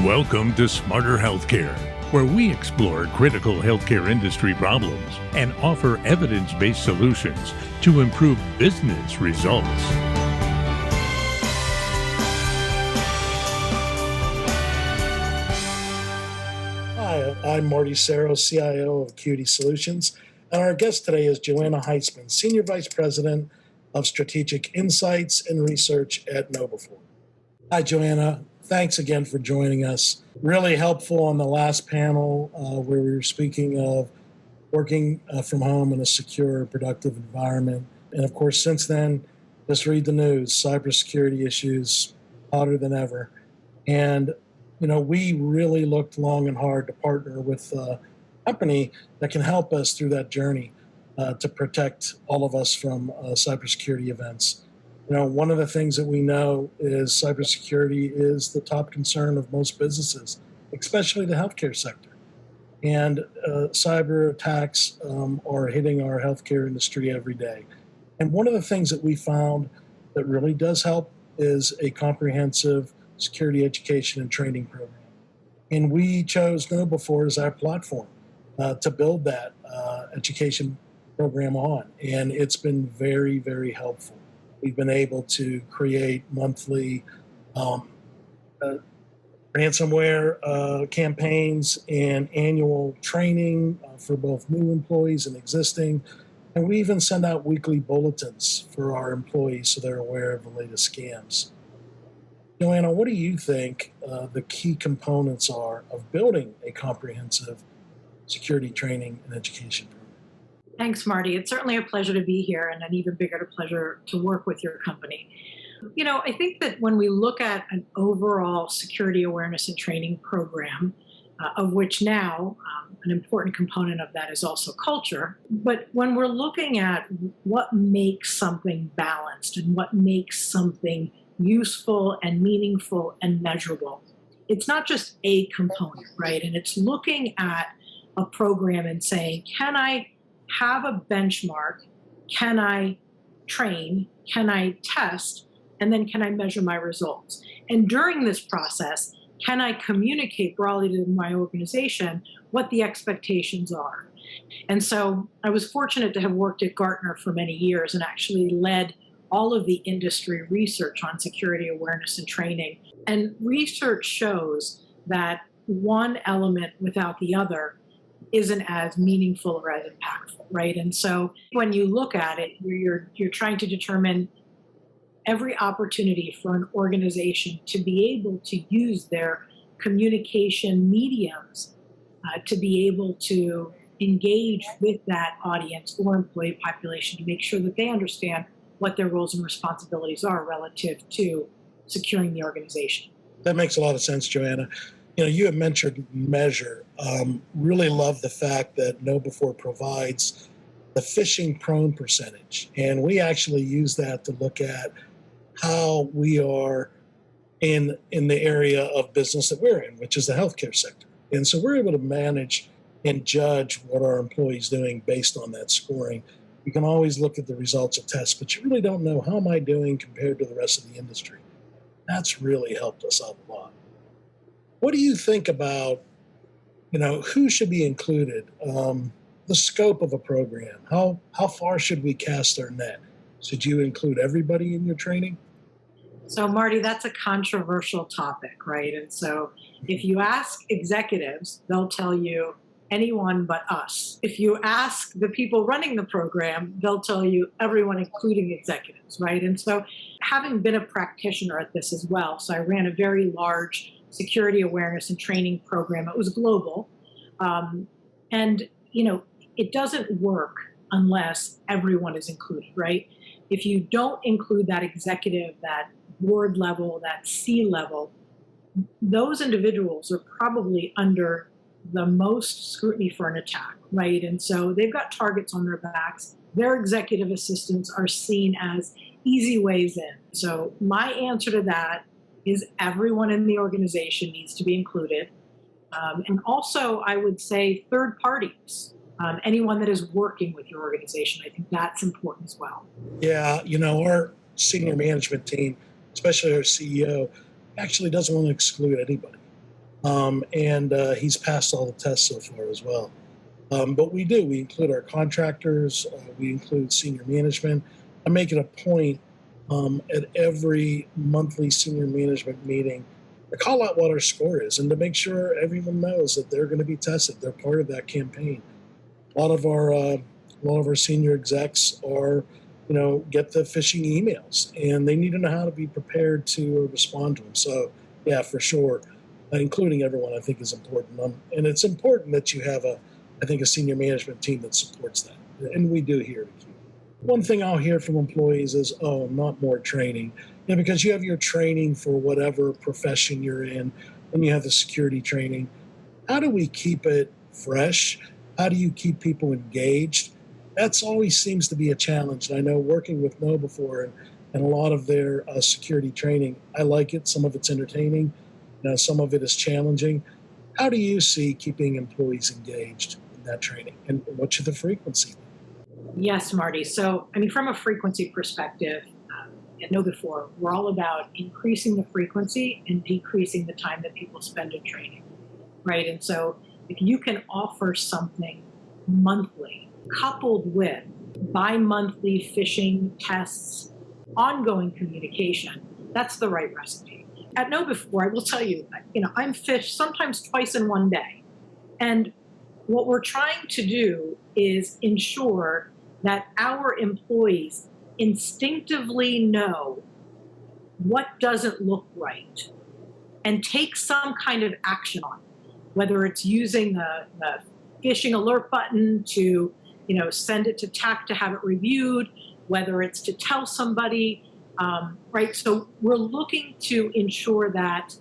Welcome to Smarter Healthcare, where we explore critical healthcare industry problems and offer evidence-based solutions to improve business results. Hi, I'm Marty Serro, CIO of Aquity Solutions, and our guest today is Joanna Heitzman, Senior Vice President of Strategic Insights and Research at KnowBe4. Hi, Joanna. Thanks again for joining us. Really helpful on the last panel where we were speaking of working from home in a secure, productive environment. And of course, since then, just read the news, cybersecurity issues hotter than ever. And we really looked long and hard to partner with a company that can help us through that journey to protect all of us from cybersecurity events. One of the things that we know is cybersecurity is the top concern of most businesses, especially the healthcare sector. And cyber attacks are hitting our healthcare industry every day. And one of the things that we found that really does help is a comprehensive security education and training program. And we chose KnowBe4 as our platform to build that education program on. And it's been very, very helpful. We've been able to create monthly ransomware campaigns and annual training for both new employees and existing. And we even send out weekly bulletins for our employees so they're aware of the latest scams. Joanna, what do you think the key components are of building a comprehensive security training and education program? Thanks, Marty. It's certainly a pleasure to be here and an even bigger pleasure to work with your company. I think that when we look at an overall security awareness and training program, of which now an important component of that is also culture, but when we're looking at what makes something balanced and what makes something useful and meaningful and measurable, it's not just a component, right? And it's looking at a program and saying, can I have a benchmark? Can I train? Can I test? And then can I measure my results? And during this process, can I communicate broadly to my organization what the expectations are? And so I was fortunate to have worked at Gartner for many years and actually led all of the industry research on security awareness and training. And research shows that one element without the other isn't as meaningful or as impactful, right? And so when you look at it, you're trying to determine every opportunity for an organization to be able to use their communication mediums to be able to engage with that audience or employee population to make sure that they understand what their roles and responsibilities are relative to securing the organization. That makes a lot of sense, Joanna. You have mentioned measure. Really love the fact that KnowBe4 provides the phishing prone percentage. And we actually use that to look at how we are in the area of business that we're in, which is the healthcare sector. And so we're able to manage and judge what our employees doing based on that scoring. You can always look at the results of tests, but you really don't know how am I doing compared to the rest of the industry. That's really helped us out a lot. What do you think about, who should be included? The scope of a program. How far should we cast our net? Should you include everybody in your training? So, Marty, that's a controversial topic, right? And so if you ask executives, they'll tell you anyone but us. If you ask the people running the program, they'll tell you everyone, including executives, right? And so having been a practitioner at this as well, so I ran a very large security awareness and training program. It was global. And it doesn't work unless everyone is included, right? If you don't include that executive, that board level, that C level, those individuals are probably under the most scrutiny for an attack, right? And so they've got targets on their backs. Their executive assistants are seen as easy ways in. So my answer to that is everyone in the organization needs to be included. And also, I would say third parties, anyone that is working with your organization. I think that's important as well. Yeah, our senior management team, especially our CEO, actually doesn't want to exclude anybody. and he's passed all the tests so far as well. But we include our contractors, we include senior management. I make it a point at every monthly senior management meeting to call out what our score is and to make sure everyone knows that they're going to be tested. They're part of that campaign. A lot of our senior execs are, get the phishing emails, and they need to know how to be prepared to respond to them. So, yeah, for sure, including everyone, I think is important. And it's important that you have a senior management team that supports that, and we do here at Q. One thing I'll hear from employees is, "Oh, not more training," because you have your training for whatever profession you're in, and you have the security training. How do we keep it fresh? How do you keep people engaged? That's always seems to be a challenge. And I know working with Know before and a lot of their security training, I like it. Some of it's entertaining, some of it is challenging. How do you see keeping employees engaged in that training, and what should the frequency be? Yes, Marty. So, from a frequency perspective, at Know Before, we're all about increasing the frequency and decreasing the time that people spend in training, right? And so, if you can offer something monthly, coupled with bi-monthly phishing tests, ongoing communication, that's the right recipe. At Know Before, I will tell you, I'm phished sometimes twice in one day. And what we're trying to do is ensure that our employees instinctively know what doesn't look right and take some kind of action on it, whether it's using the phishing alert button to send it to TAC to have it reviewed, whether it's to tell somebody, right? So we're looking to ensure that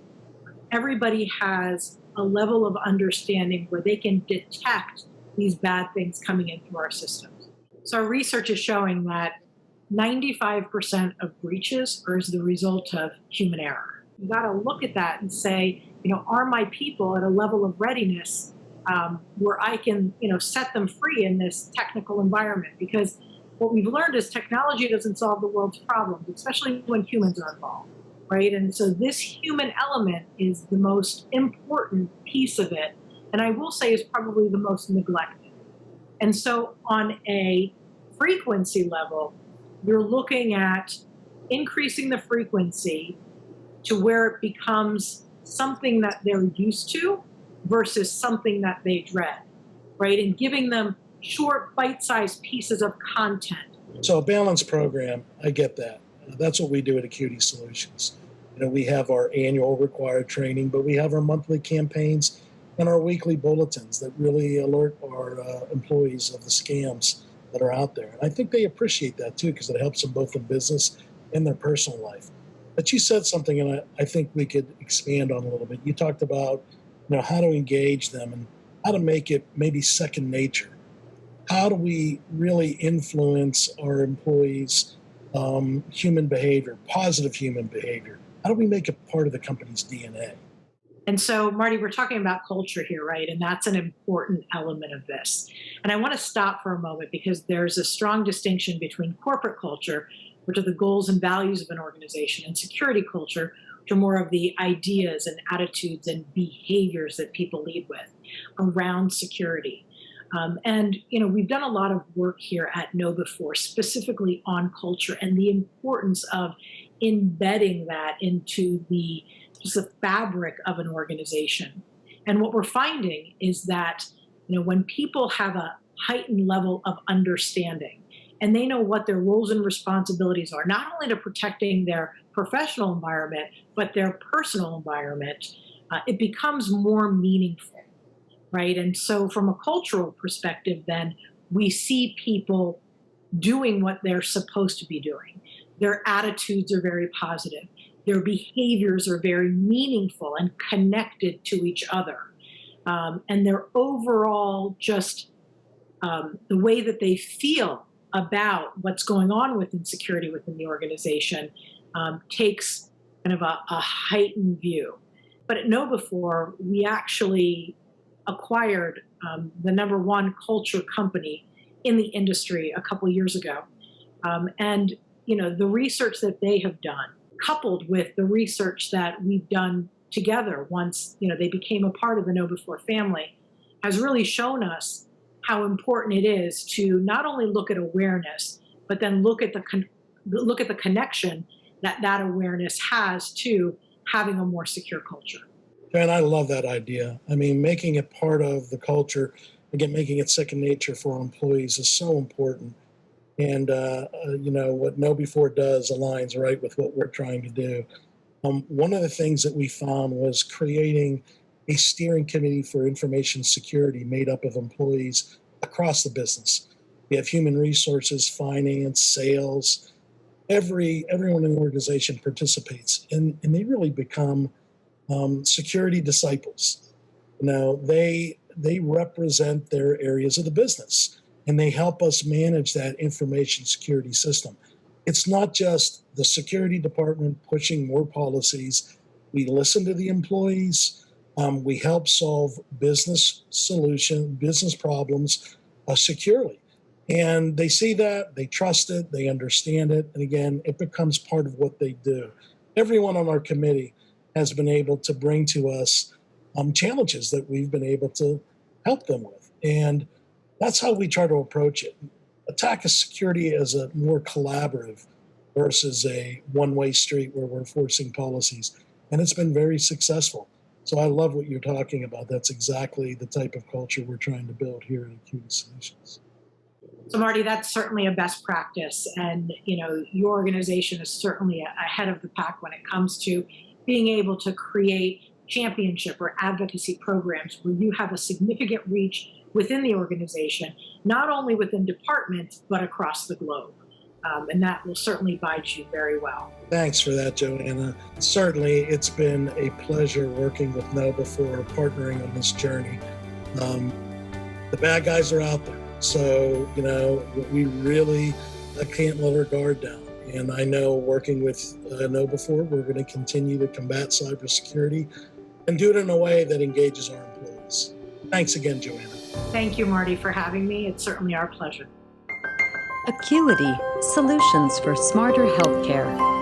everybody has a level of understanding where they can detect these bad things coming in through our systems. So our research is showing that 95% of breaches are as the result of human error. You got to look at that and say, are my people at a level of readiness where I can, set them free in this technical environment? Because what we've learned is technology doesn't solve the world's problems, especially when humans are involved, right? And so this human element is the most important piece of it, and I will say is probably the most neglected. And so on a frequency level, you're looking at increasing the frequency to where it becomes something that they're used to versus something that they dread, right? And giving them short, bite-sized pieces of content. So a balanced program, I get that. That's what we do at Aquity Solutions. We have our annual required training, but we have our monthly campaigns and our weekly bulletins that really alert our employees of the scams that are out there. And I think they appreciate that too, because it helps them both in business and their personal life. But you said something, and I think we could expand on a little bit. You talked about, how to engage them and how to make it maybe second nature. How do we really influence our employees' human behavior, positive human behavior? How do we make it part of the company's DNA? And so, Marty, we're talking about culture here, right? And that's an important element of this. And I want to stop for a moment because there's a strong distinction between corporate culture, which are the goals and values of an organization, and security culture, which are more of the ideas and attitudes and behaviors that people lead with around security. We've done a lot of work here at Know Before, specifically on culture and the importance of embedding that into just the fabric of an organization. And what we're finding is that, when people have a heightened level of understanding and they know what their roles and responsibilities are, not only to protecting their professional environment, but their personal environment, it becomes more meaningful. Right. And so from a cultural perspective, then we see people doing what they're supposed to be doing. Their attitudes are very positive. Their behaviors are very meaningful and connected to each other. And their overall the way that they feel about what's going on within security within the organization takes kind of a heightened view. But at Know Before, we actually acquired the number one culture company in the industry a couple of years ago. The research that they have done, coupled with the research that we've done together once they became a part of the KnowBe4 family has really shown us how important it is to not only look at awareness, but then look at the connection that awareness has to having a more secure culture. And I love that idea. I mean, making it part of the culture, again, making it second nature for our employees is so important. And, what KnowBe4 does aligns right with what we're trying to do. One of the things that we found was creating a steering committee for information security made up of employees across the business. We have human resources, finance, sales. Everyone in the organization participates, and they really become security disciples. They represent their areas of the business, and they help us manage that information security system. It's not just the security department pushing more policies. We listen to the employees. We help solve business problems securely. And they see that, they trust it, they understand it, and again, it becomes part of what they do. Everyone on our committee has been able to bring to us challenges that we've been able to help them with. And that's how we try to approach it. Attack security as a more collaborative versus a one-way street where we're forcing policies. And it's been very successful. So I love what you're talking about. That's exactly the type of culture we're trying to build here at Aquity Solutions. So Marty, that's certainly a best practice. And, your organization is certainly ahead of the pack when it comes to being able to create championship or advocacy programs where you have a significant reach within the organization, not only within departments, but across the globe. And that will certainly bite you very well. Thanks for that, Joanna. Certainly, it's been a pleasure working with KnowBe4, partnering on this journey. The bad guys are out there. So, we really can't let our guard down. And I know working with KnowBe4, we're going to continue to combat cybersecurity and do it in a way that engages our employees. Thanks again, Joanna. Thank you, Marty, for having me. It's certainly our pleasure. Aquity, solutions for smarter healthcare.